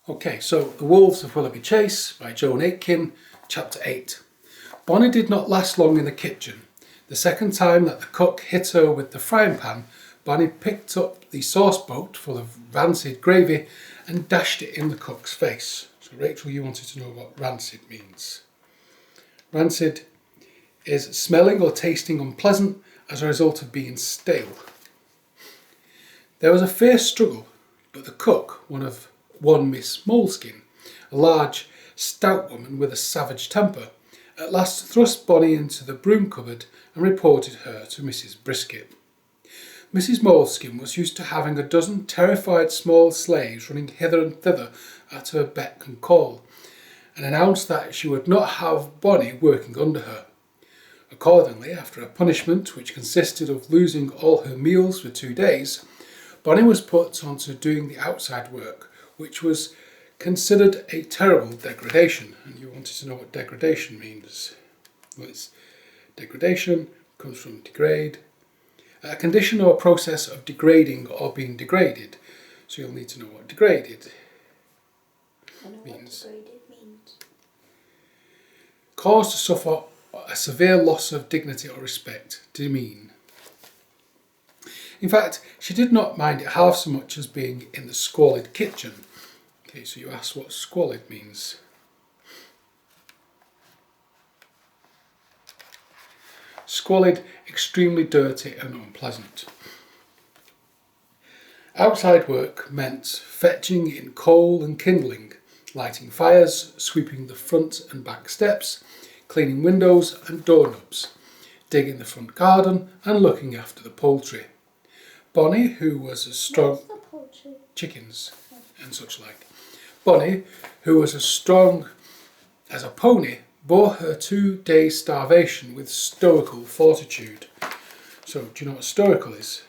Okay, so The Wolves of Willoughby Chase by Joan Aitken, Chapter 8. Bonnie did not last long in the kitchen. The second time that the cook hit her with the frying pan, Bonnie picked up the sauce boat full of rancid gravy and dashed it in the cook's face. So Rachel, you wanted to know what rancid means. Rancid is smelling or tasting unpleasant as a result of being stale. There was a fierce struggle, but the cook, one Miss Moleskin, a large, stout woman with a savage temper, at last thrust Bonnie into the broom cupboard and reported her to Mrs. Brisket. Mrs. Moleskin was used to having a dozen terrified small slaves running hither and thither at her beck and call, and announced that she would not have Bonnie working under her. Accordingly, after a punishment which consisted of losing all her meals for 2 days, Bonnie was put on to doing the outside work, which was considered a terrible degradation. And you wanted to know what degradation means. Well, degradation comes from degrade, a condition or process of degrading or being degraded. So you'll need to know what degraded means. What degraded means. Caused to suffer a severe loss of dignity or respect, demean. In fact, she did not mind it half so much as being in the squalid kitchen. Okay, so you ask what squalid means. Squalid, extremely dirty and unpleasant. Outside work meant fetching in coal and kindling, lighting fires, sweeping the front and back steps, cleaning windows and doorknobs, digging the front garden and looking after the poultry. Bonnie, who was as strong... What's the poultry? Chickens and such like. Bonnie, who was as strong as a pony, bore her 2 days' starvation with stoical fortitude. So, do you know what stoical is?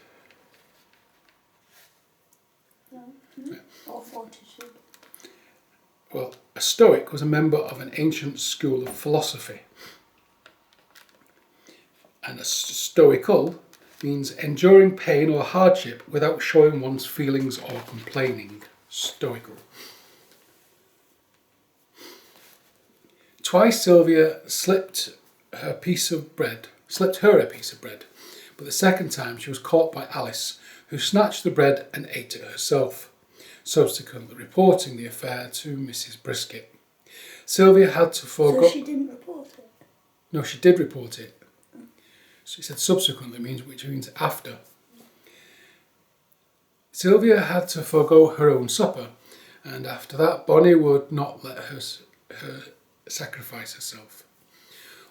No. Or fortitude. Well, a stoic was a member of an ancient school of philosophy. And a stoical means enduring pain or hardship without showing one's feelings or complaining. Stoical. Twice Sylvia slipped her a piece of bread, but the second time she was caught by Alice, who snatched the bread and ate it herself, subsequently reporting the affair to Mrs. Brisket. Sylvia had to forego... So she didn't report it? No, she did report it. She said subsequently, which means after. Sylvia had to forego her own supper, and after that Bonnie would not let her sacrifice herself.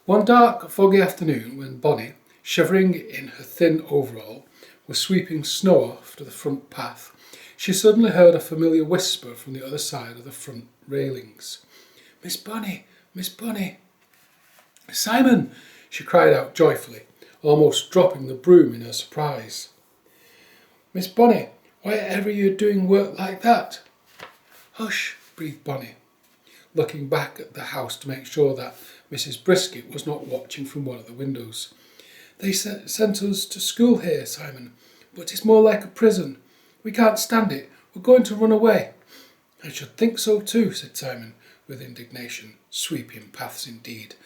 One dark, foggy afternoon, when Bonnie, shivering in her thin overall, was sweeping snow off to the front path, she suddenly heard a familiar whisper from the other side of the front railings. "Miss Bonnie! Miss Bonnie!" "Simon!" she cried out joyfully, almost dropping the broom in her surprise. "Miss Bonnie, why ever are you doing work like that?" "Hush!" breathed Bonnie, looking back at the house to make sure that Mrs. Brisket was not watching from one of the windows. "They sent us to school here, Simon, but it's more like a prison. We can't stand it. We're going to run away." "I should think so too," said Simon with indignation. "Sweeping paths indeed.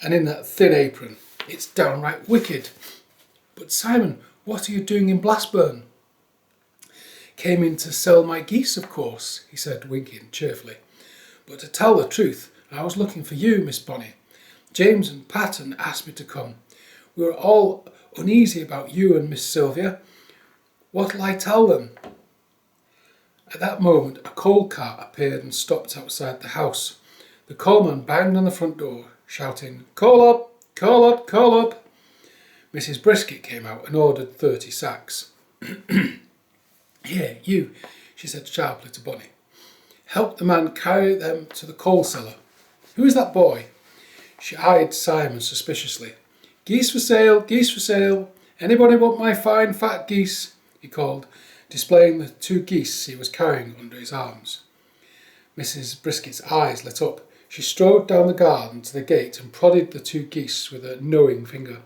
And in that thin apron. It's downright wicked." "But Simon, what are you doing in Blackburn?" "Came in to sell my geese, of course," he said, winking cheerfully. "But to tell the truth, I was looking for you, Miss Bonnie. James and Patton asked me to come. We were all uneasy about you and Miss Sylvia. What'll I tell them?" At that moment a coal cart appeared and stopped outside the house. The coalman banged on the front door, shouting, "Coal up! Coal up! Coal up!" Mrs. Brisket came out and ordered 30 sacks. "Here, you," she said sharply to Bonnie. "Help the man carry them to the coal cellar. Who is that boy?" She eyed Simon suspiciously. "Geese for sale, geese for sale. Anybody want my fine fat geese?" he called, displaying the 2 geese he was carrying under his arms. Mrs. Brisket's eyes lit up. She strode down the garden to the gate and prodded the 2 geese with a knowing finger.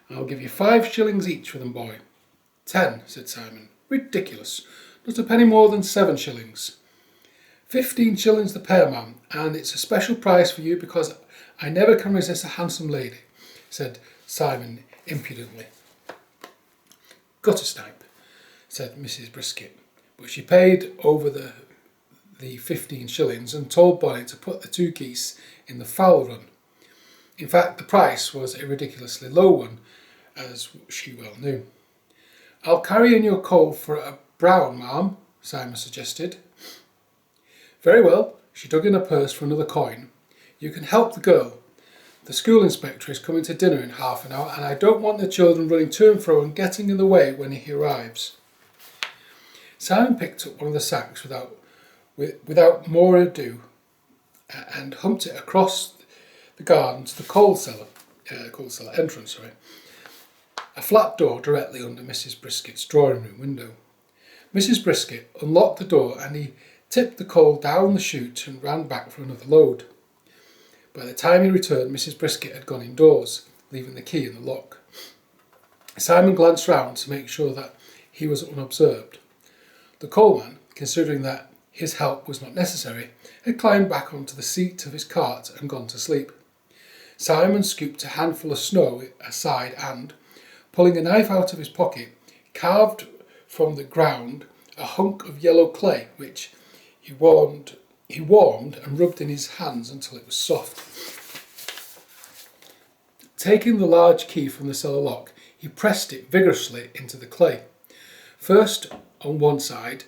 "I'll give you 5 shillings each for them, boy." "10," said Simon. "Ridiculous. Not a penny more than 7 shillings. 15 shillings the pair, ma'am, and it's a special price for you because I never can resist a handsome lady, said Simon impudently. Gutter snipe, said Mrs. Brisket, but she paid over the 15 shillings and told Bonnie to put the 2 geese in the fowl run. In fact, the price was a ridiculously low one, as she well knew. I'll carry in your coal for a brown, ma'am, Simon suggested. Very well, she dug in her purse for another coin. You can help the girl. The school inspector is coming to dinner in half an hour, and I don't want the children running to and fro and getting in the way when he arrives. Simon picked up one of the sacks without more ado and humped it across the garden to the coal cellar entrance. A flat door directly under Mrs. Brisket's drawing room window. Mrs. Brisket unlocked the door and he tipped the coal down the chute and ran back for another load. By the time he returned, Mrs. Brisket had gone indoors, leaving the key in the lock. Simon glanced round to make sure that he was unobserved. The coalman, considering that his help was not necessary, had climbed back onto the seat of his cart and gone to sleep. Simon scooped a handful of snow aside and, pulling a knife out of his pocket, carved from the ground a hunk of yellow clay, which he warmed and rubbed in his hands until it was soft. Taking the large key from the cellar lock, he pressed it vigorously into the clay, first on one side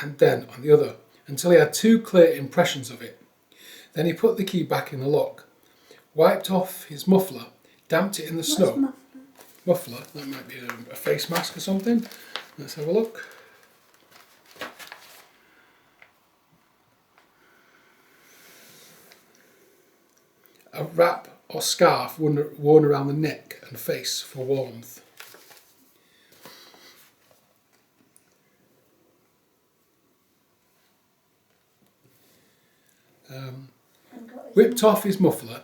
and then on the other, until he had 2 clear impressions of it. Then he put the key back in the lock, wiped off his muffler, damped it in the snow. Muffler? That might be a face mask or something. Let's have a look. A wrap or scarf worn around the neck and face for warmth. Whipped off his muffler,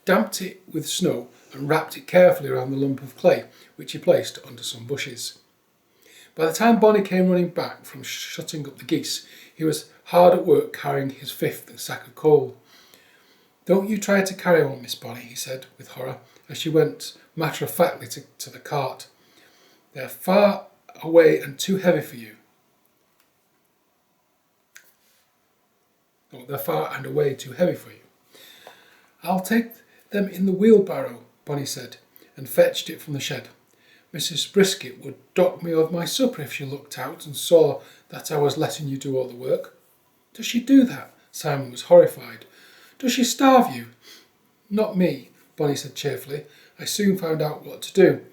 damped it with snow and wrapped it carefully around the lump of clay, which he placed under some bushes. By the time Bonnie came running back from shutting up the geese, he was hard at work carrying his 5th sack of coal. Don't you try to carry on, Miss Bonnie, he said with horror, as she went matter-of-factly to the cart. They're far away and too heavy for you. They're far and away too heavy for you. I'll take them in the wheelbarrow, Bonnie said, and fetched it from the shed. Mrs. Brisket would dock me of my supper if she looked out and saw that I was letting you do all the work. Does she do that? Simon was horrified. Does she starve you? Not me, Bonnie said cheerfully. I soon found out what to do.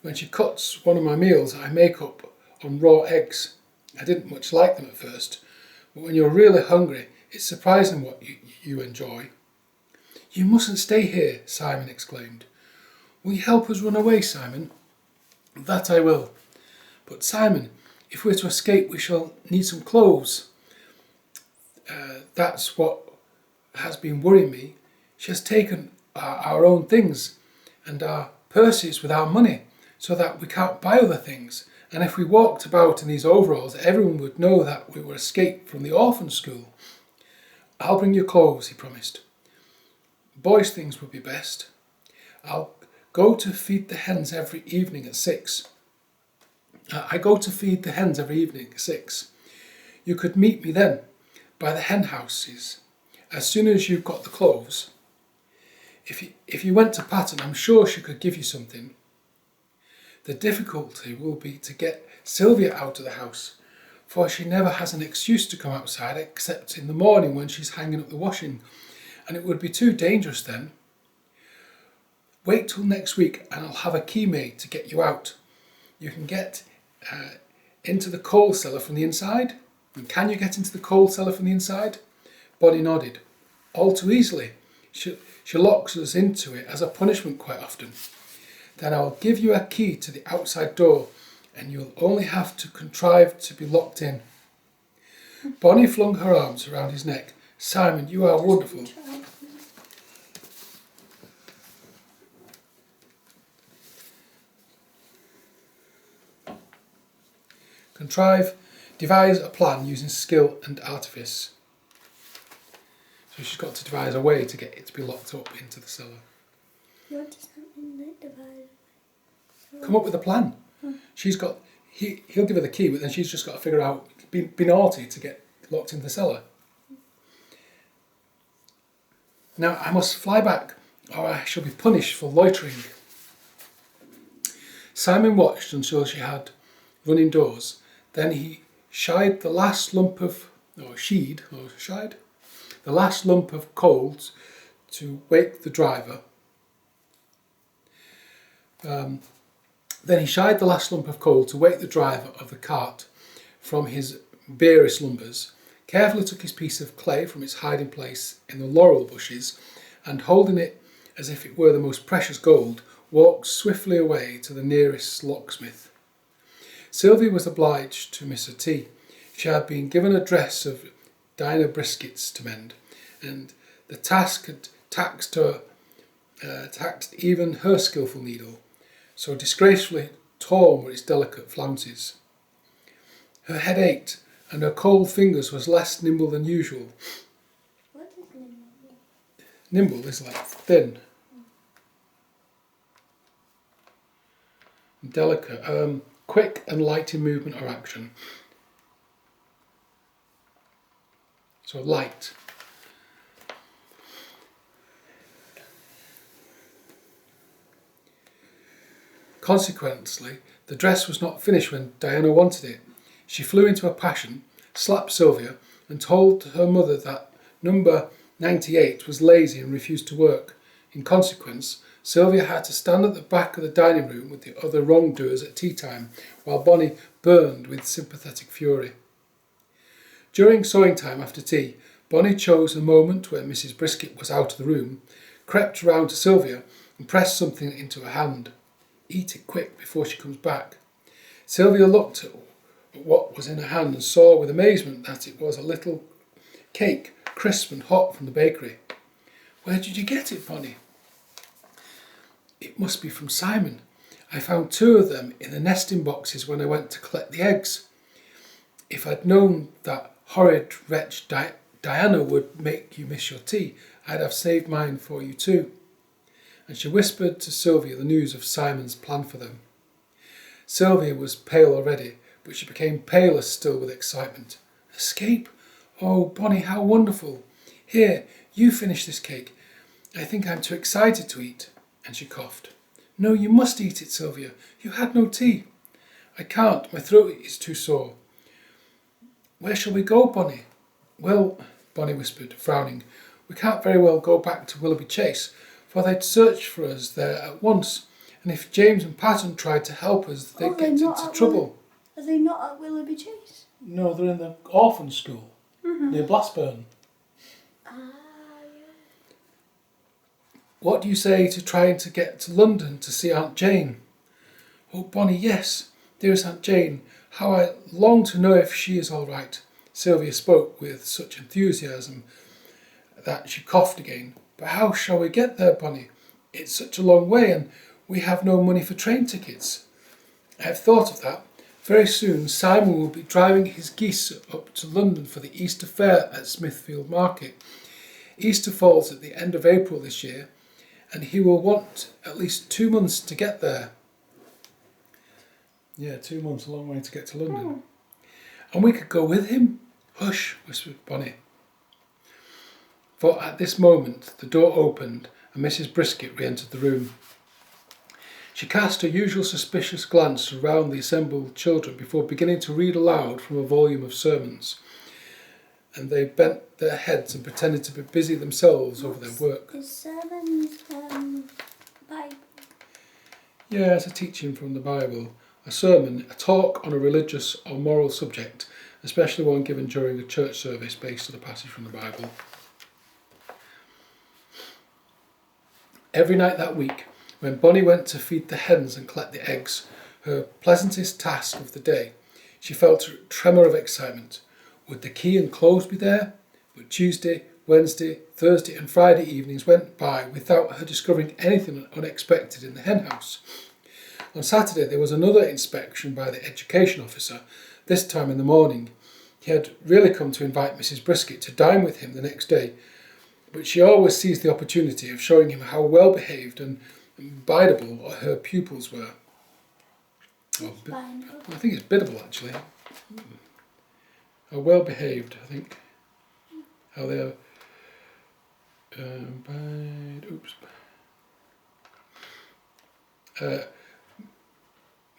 When she cuts one of my meals, I make up on raw eggs. I didn't much like them at first, but when you're really hungry, it's surprising what you enjoy. You mustn't stay here, Simon exclaimed. Will you help us run away, Simon? That I will. But Simon, if we're to escape, we shall need some clothes. That's what has been worrying me. She has taken our own things and our purses with our money, so that we can't buy other things. And if we walked about in these overalls, everyone would know that we were escaped from the orphan school. I'll bring you clothes, he promised. Boys' things would be best. I'll go to feed the hens every evening at 6. I go to feed the hens every evening at 6. You could meet me then, by the hen houses, as soon as you've got the clothes. If you went to Pattern, I'm sure she could give you something. The difficulty will be to get Sylvia out of the house, for she never has an excuse to come outside except in the morning when she's hanging up the washing, and it would be too dangerous then. Wait till next week and I'll have a key made to get you out. You can get into the coal cellar from the inside. And can you get into the coal cellar from the inside? Bonnie nodded. All too easily. She locks us into it as a punishment quite often. Then I'll give you a key to the outside door and you'll only have to contrive to be locked in. Bonnie flung her arms around his neck. Simon, you are wonderful. Devise a plan using skill and artifice. So she's got to devise a way to get it to be locked up into the cellar. What does that mean, like divide? Come up with a plan. She's got. He'll give her the key, but then she's just got to figure out, be naughty to get locked into the cellar. Now I must fly back, or I shall be punished for loitering. Simon watched until she had run indoors. Then he shied the last lump of coal to wake the driver. Then he shied the last lump of coal to wake the driver of the cart from his beery slumbers, carefully took his piece of clay from its hiding place in the laurel bushes, and holding it as if it were the most precious gold, walked swiftly away to the nearest locksmith. Sylvia was obliged to miss her tea. She had been given a dress of Dinah briskets to mend, and the task had taxed even her skilful needle, so disgracefully torn were its delicate flounces. Her head ached, and her cold fingers was less nimble than usual. What is nimble? Nimble is like thin. Delicate, quick and light in movement or action. So light. Consequently, the dress was not finished when Diana wanted it. She flew into a passion, slapped Sylvia, and told her mother that number 98 was lazy and refused to work. In consequence, Sylvia had to stand at the back of the dining room with the other wrongdoers at tea time, while Bonnie burned with sympathetic fury. During sewing time after tea, Bonnie chose a moment when Mrs. Brisket was out of the room, crept round to Sylvia, and pressed something into her hand. Eat it quick before she comes back. Sylvia looked at what was in her hand and saw with amazement that it was a little cake, crisp and hot from the bakery. Where did you get it, Bonnie? It must be from Simon. I found 2 of them in the nesting boxes when I went to collect the eggs. If I'd known that horrid wretch Diana would make you miss your tea, I'd have saved mine for you too. And she whispered to Sylvia the news of Simon's plan for them. Sylvia was pale already, but she became paler still with excitement. Escape? Oh, Bonnie, how wonderful! Here, you finish this cake. I think I'm too excited to eat. And she coughed. No, you must eat it, Sylvia. You had no tea. I can't. My throat is too sore. Where shall we go, Bonnie? Well, Bonnie whispered, frowning, we can't very well go back to Willoughby Chase, for they'd search for us there at once, and if James and Patton tried to help us, they'd get into trouble. Are they not at Willoughby Chase? No, they're in the orphan school near Blackburn. What do you say to trying to get to London to see Aunt Jane? Oh, Bonnie, yes, dearest Aunt Jane. How I long to know if she is all right. Sylvia spoke with such enthusiasm that she coughed again. But how shall we get there, Bonnie? It's such a long way, and we have no money for train tickets. I have thought of that. Very soon Simon will be driving his geese up to London for the Easter fair at Smithfield Market. Easter falls at the end of April this year, and he will want at least 2 months to get there. Yeah, 2 months, a long way to get to London. And we could go with him. Hush, whispered Bonnie. For at this moment the door opened and Mrs. Brisket re-entered the room. She cast her usual suspicious glance around the assembled children before beginning to read aloud from a volume of sermons, and they bent their heads and pretended to be busy themselves over their work. Is sermons Bible? Yeah, it's a teaching from the Bible. A sermon, a talk on a religious or moral subject, especially one given during a church service based on a passage from the Bible. Every night that week, when Bonnie went to feed the hens and collect the eggs, her pleasantest task of the day, she felt a tremor of excitement. Would the key and clothes be there? But Tuesday, Wednesday, Thursday and Friday evenings went by without her discovering anything unexpected in the hen house. On Saturday there was another inspection by the education officer, this time in the morning. He had really come to invite Mrs. Brisket to dine with him the next day, but she always seized the opportunity of showing him how well behaved and biddable her pupils were. I think it's biddable actually. How well behaved, I think. How they are.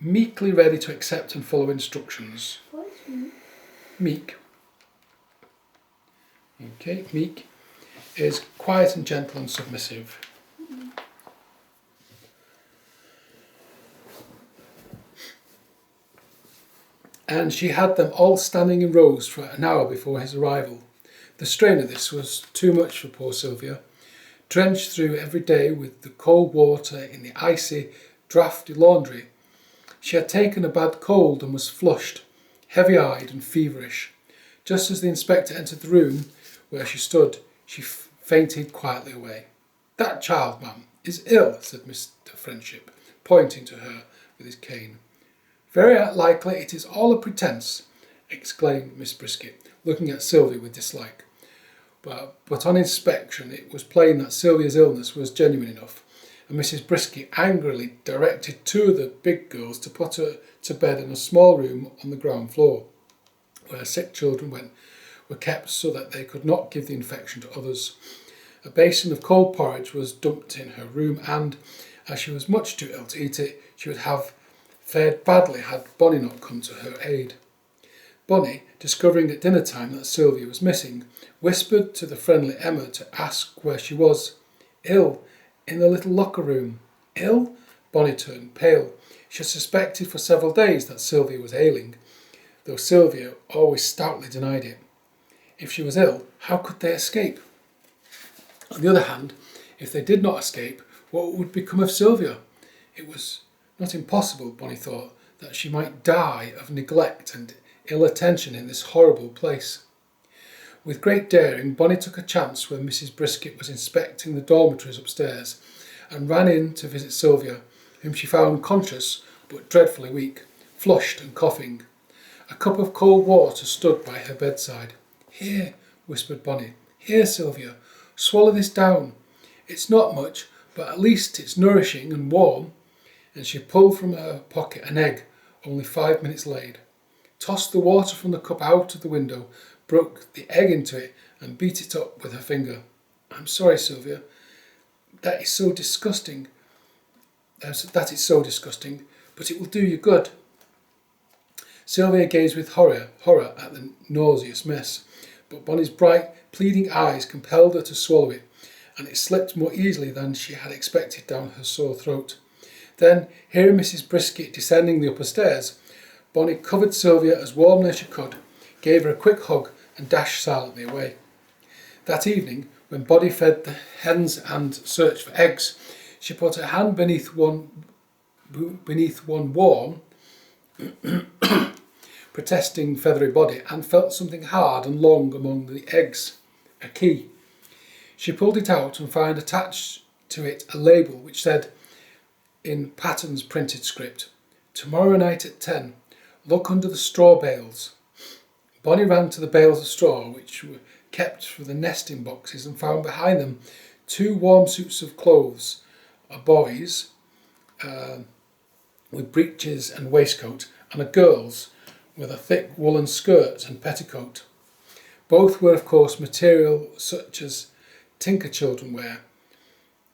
Meekly ready to accept and follow instructions. What is meek? Meek. Okay, meek is quiet and gentle and submissive. And she had them all standing in rows for an hour before his arrival. The strain of this was too much for poor Sylvia. Drenched through every day with the cold water in the icy, draughty laundry, she had taken a bad cold and was flushed, heavy-eyed and feverish. Just as the inspector entered the room where she stood, she fainted quietly away. "That child, ma'am, is ill," said Mr. Friendship, pointing to her with his cane. "Very likely it is all a pretence," exclaimed Miss Brisket, looking at Sylvia with dislike. But on inspection it was plain that Sylvia's illness was genuine enough, and Mrs. Brisket angrily directed two of the big girls to put her to bed in a small room on the ground floor, where sick children were kept so that they could not give the infection to others. A basin of cold porridge was dumped in her room, and, as she was much too ill to eat it, she would have fared badly had Bonnie not come to her aid. Bonnie, discovering at dinner time that Sylvia was missing, whispered to the friendly Emma to ask where she was. "Ill, in the little locker room." "Ill?" Bonnie turned pale. She had suspected for several days that Sylvia was ailing, though Sylvia always stoutly denied it. If she was ill, how could they escape? On the other hand, if they did not escape, what would become of Sylvia? It was not impossible, Bonnie thought, that she might die of neglect and ill attention in this horrible place. With great daring, Bonnie took a chance when Mrs. Brisket was inspecting the dormitories upstairs, and ran in to visit Sylvia, whom she found conscious but dreadfully weak, flushed and coughing. A cup of cold water stood by her bedside. "Here," whispered Bonnie. "Here, Sylvia, swallow this down. It's not much, but at least it's nourishing and warm." And she pulled from her pocket an egg, only 5 minutes laid, tossed the water from the cup out of the window, broke the egg into it, and beat it up with her finger. "I'm sorry, Sylvia. That is so disgusting, but it will do you good." Sylvia gazed with horror at the nauseous mess, but Bonnie's bright, pleading eyes compelled her to swallow it, and it slipped more easily than she had expected down her sore throat. Then, hearing Mrs. Brisket descending the upper stairs, Bonnie covered Sylvia as warmly as she could, gave her a quick hug, and dashed silently away. That evening, when Bonnie fed the hens and searched for eggs, she put her hand beneath one warm, protesting feathery body, and felt something hard and long among the eggs, a key. She pulled it out and found attached to it a label which said, in Patton's printed script, "Tomorrow night at 10, look under the straw bales." Bonnie ran to the bales of straw which were kept for the nesting boxes, and found behind them 2 warm suits of clothes, a boy's with breeches and waistcoat, and a girl's with a thick woolen skirt and petticoat. Both were of course material such as tinker children wear,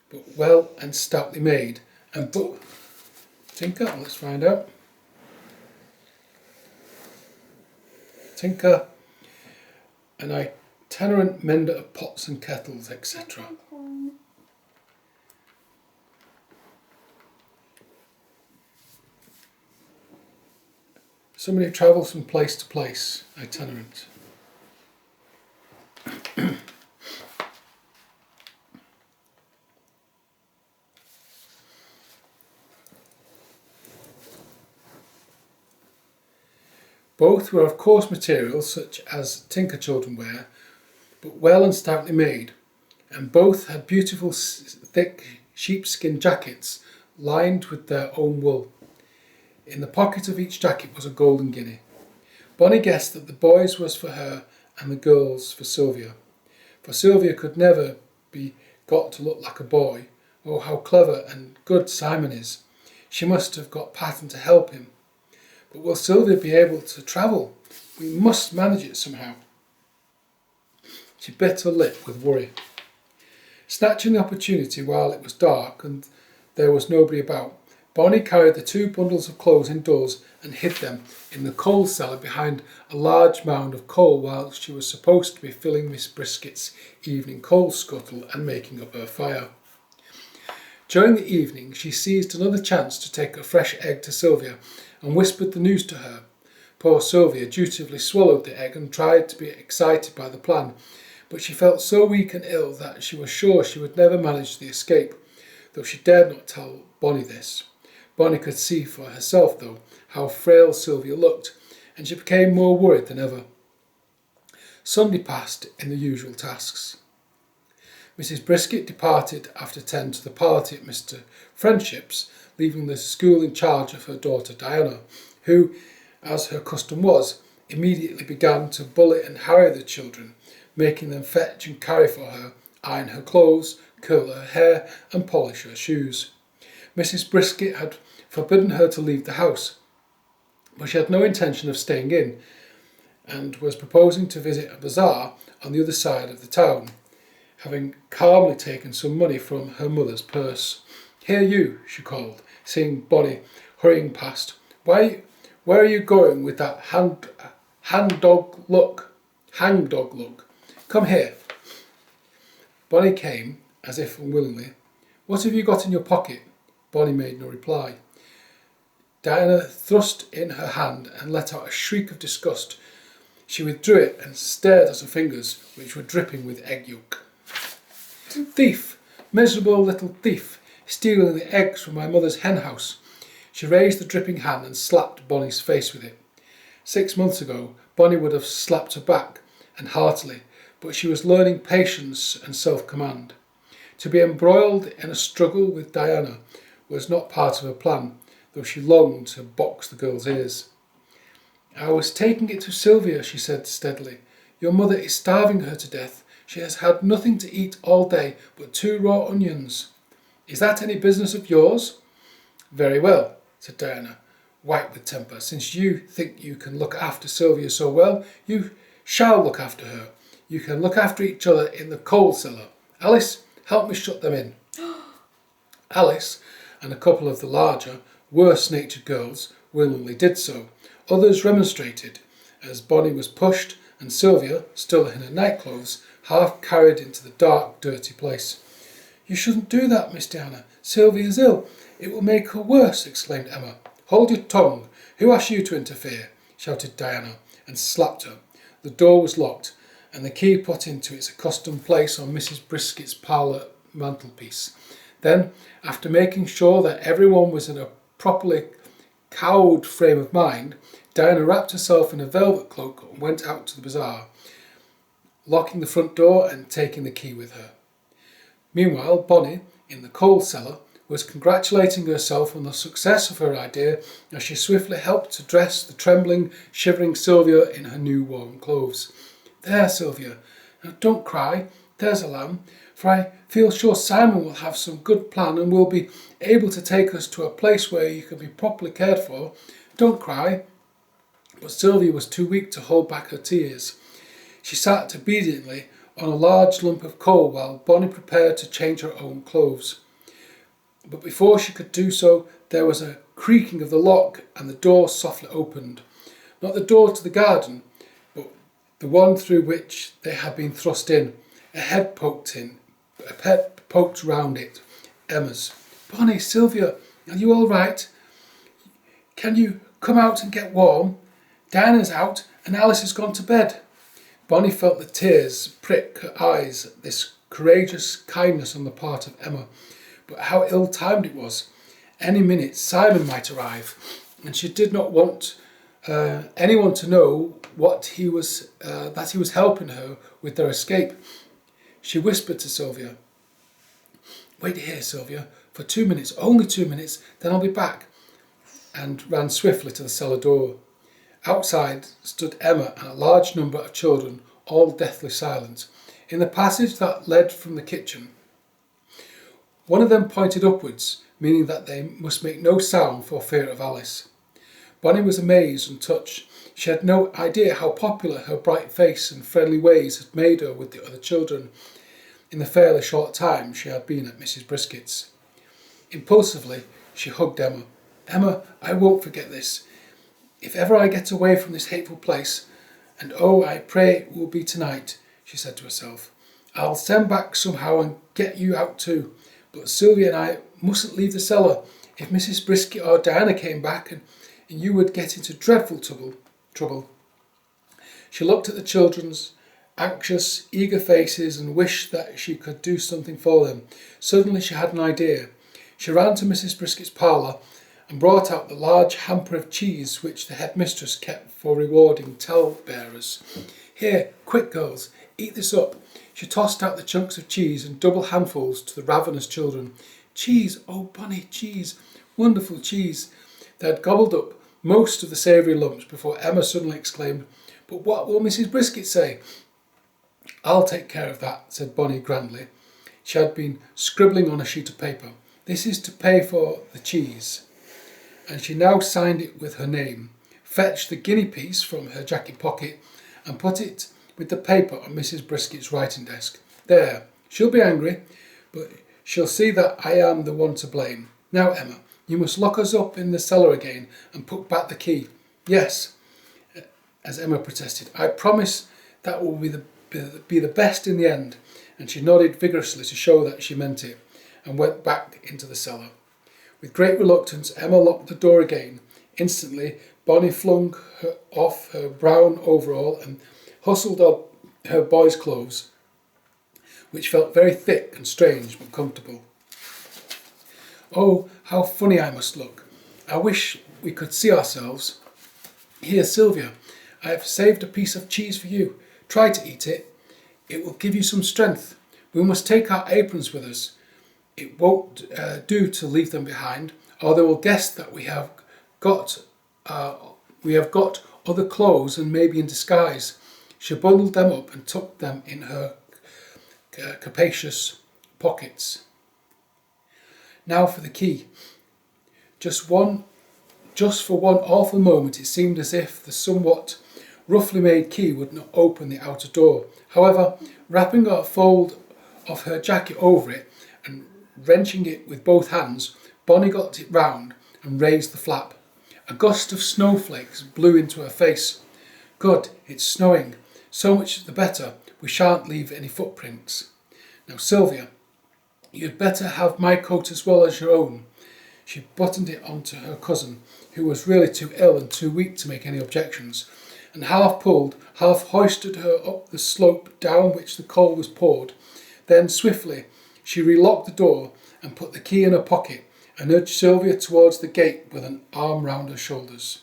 but well and stoutly made, and tinker, let's find out. Tinker, an itinerant mender of pots and kettles, etc. Somebody who travels from place to place, itinerant. Both were of coarse materials such as tinker children wear, but well and stoutly made, and both had beautiful thick sheepskin jackets lined with their own wool. In the pocket of each jacket was a golden guinea. Bonnie guessed that the boy's was for her and the girl's for Sylvia, for Sylvia could never be got to look like a boy. Oh, how clever and good Simon is. She must have got Pattern to help him. But will Sylvia be able to travel? We must manage it somehow. She bit her lip with worry. Snatching the opportunity while it was dark and there was nobody about, Bonnie carried the 2 bundles of clothes indoors and hid them in the coal cellar behind a large mound of coal while she was supposed to be filling Miss Brisket's evening coal scuttle and making up her fire. During the evening she seized another chance to take a fresh egg to Sylvia and whispered the news to her. Poor Sylvia dutifully swallowed the egg and tried to be excited by the plan, but she felt so weak and ill that she was sure she would never manage the escape, though she dared not tell Bonnie this. Bonnie could see for herself, though, how frail Sylvia looked, and she became more worried than ever. Sunday passed in the usual tasks. Mrs. Brisket departed after 10 to the party at Mr. Friendship's, leaving the school in charge of her daughter Diana, who, as her custom was, immediately began to bully and harry the children, making them fetch and carry for her, iron her clothes, curl her hair, and polish her shoes. Mrs. Brisket had forbidden her to leave the house, but she had no intention of staying in, and was proposing to visit a bazaar on the other side of the town, having calmly taken some money from her mother's purse. "Here you," she called, seeing Bonnie hurrying past. "Where are you going with that hangdog look? Come here." Bonnie came, as if unwillingly. "What have you got in your pocket?" Bonnie made no reply. Diana thrust in her hand and let out a shriek of disgust. She withdrew it and stared at her fingers, which were dripping with egg yolk. "Thief! Miserable little thief! Stealing the eggs from my mother's hen house." She raised the dripping hand and slapped Bonnie's face with it. 6 months ago, Bonnie would have slapped her back, and heartily, but she was learning patience and self-command. To be embroiled in a struggle with Diana was not part of her plan, though she longed to box the girl's ears. "I was taking it to Sylvia," she said steadily. "Your mother is starving her to death. She has had nothing to eat all day but 2 raw onions." "Is that any business of yours?" "Very well," said Diana, white with temper. "Since you think you can look after Sylvia so well, you shall look after her. You can look after each other in the coal cellar. Alice, help me shut them in." Alice and a couple of the larger, worse-natured girls willingly did so. Others remonstrated, as Bonnie was pushed and Sylvia, still in her nightclothes, half carried into the dark, dirty place. "You shouldn't do that, Miss Diana. Sylvia's ill. It will make her worse," exclaimed Emma. "Hold your tongue. Who asked you to interfere?" shouted Diana, and slapped her. The door was locked, and the key put into its accustomed place on Mrs. Brisket's parlour mantelpiece. Then, after making sure that everyone was in a properly cowed frame of mind, Diana wrapped herself in a velvet cloak and went out to the bazaar, locking the front door and taking the key with her. Meanwhile, Bonnie, in the coal cellar, was congratulating herself on the success of her idea as she swiftly helped to dress the trembling, shivering Sylvia in her new warm clothes. "There, Sylvia, now don't cry, there's a lamb, for I feel sure Simon will have some good plan and will be able to take us to a place where you can be properly cared for. Don't cry." But Sylvia was too weak to hold back her tears. She sat obediently on a large lump of coal while Bonnie prepared to change her own clothes. But before she could do so, there was a creaking of the lock and the door softly opened. Not the door to the garden, but the one through which they had been thrust in. A head poked round it. Emma's. "Bonnie, Sylvia, are you all right? Can you come out and get warm? Diana's out and Alice has gone to bed." Bonnie felt the tears prick her eyes at this courageous kindness on the part of Emma. But how ill-timed it was. Any minute Simon might arrive, and she did not want anyone to know that he was helping her with their escape. She whispered to Sylvia, "Wait here, Sylvia, for 2 minutes, only 2 minutes, then I'll be back," and ran swiftly to the cellar door. Outside stood Emma and a large number of children, all deathly silent. In the passage that led from the kitchen, one of them pointed upwards, meaning that they must make no sound for fear of Alice. Bonnie was amazed and touched. She had no idea how popular her bright face and friendly ways had made her with the other children in the fairly short time she had been at Mrs. Brisket's. Impulsively, she hugged Emma. Emma, I won't forget this. If ever I get away from this hateful place, and oh, I pray it will be tonight, she said to herself, I'll send back somehow and get you out too. But Sylvia and I mustn't leave the cellar. If Mrs. Brisket or Diana came back, and you would get into dreadful trouble. She looked at the children's anxious, eager faces and wished that she could do something for them. Suddenly she had an idea. She ran to Mrs. Brisket's parlour and brought out the large hamper of cheese which the headmistress kept for rewarding tale-bearers. Here, quick girls, eat this up. She tossed out the chunks of cheese in double handfuls to the ravenous children. Cheese, oh Bonnie, cheese, wonderful cheese. They had gobbled up most of the savoury lumps before Emma suddenly exclaimed, But what will Mrs. Brisket say? I'll take care of that, said Bonnie grandly. She had been scribbling on a sheet of paper. This is to pay for the cheese. And she now signed it with her name, fetched the guinea piece from her jacket pocket and put it with the paper on Mrs. Brisket's writing desk. There, she'll be angry, but she'll see that I am the one to blame. Now, Emma, you must lock us up in the cellar again and put back the key. Yes, as Emma protested, I promise that will be the best in the end. And she nodded vigorously to show that she meant it, and went back into the cellar. With great reluctance, Emma locked the door again. Instantly, Bonnie flung off her brown overall and hustled on her boy's clothes, which felt very thick and strange but comfortable. Oh, how funny I must look. I wish we could see ourselves. Here, Sylvia, I have saved a piece of cheese for you. Try to eat it. It will give you some strength. We must take our aprons with us. It won't do to leave them behind, or they will guess that we have got other clothes and maybe in disguise. She bundled them up and tucked them in her capacious pockets. Now for the key. Just for one awful moment it seemed as if the somewhat roughly made key would not open the outer door. However, wrapping a fold of her jacket over it and wrenching it with both hands, Bonnie got it round and raised the flap. A gust of snowflakes blew into her face. Good, it's snowing. So much the better. We shan't leave any footprints. Now, Sylvia, you'd better have my coat as well as your own. She buttoned it onto her cousin, who was really too ill and too weak to make any objections, and half pulled, half hoisted her up the slope down which the coal was poured. Then swiftly she relocked the door and put the key in her pocket and nudged Sylvia towards the gate with an arm round her shoulders.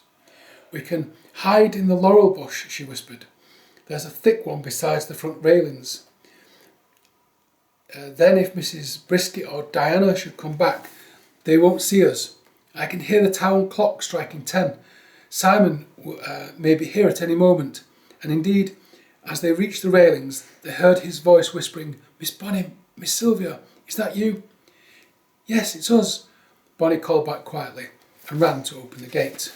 We can hide in the laurel bush, she whispered. There's a thick one besides the front railings. Then if Mrs. Brisket or Diana should come back, they won't see us. I can hear the town clock striking 10. Simon may be here at any moment. And indeed, as they reached the railings, they heard his voice whispering, Miss Bonnie, Miss Sylvia, is that you? Yes, it's us, Bonnie called back quietly and ran to open the gate.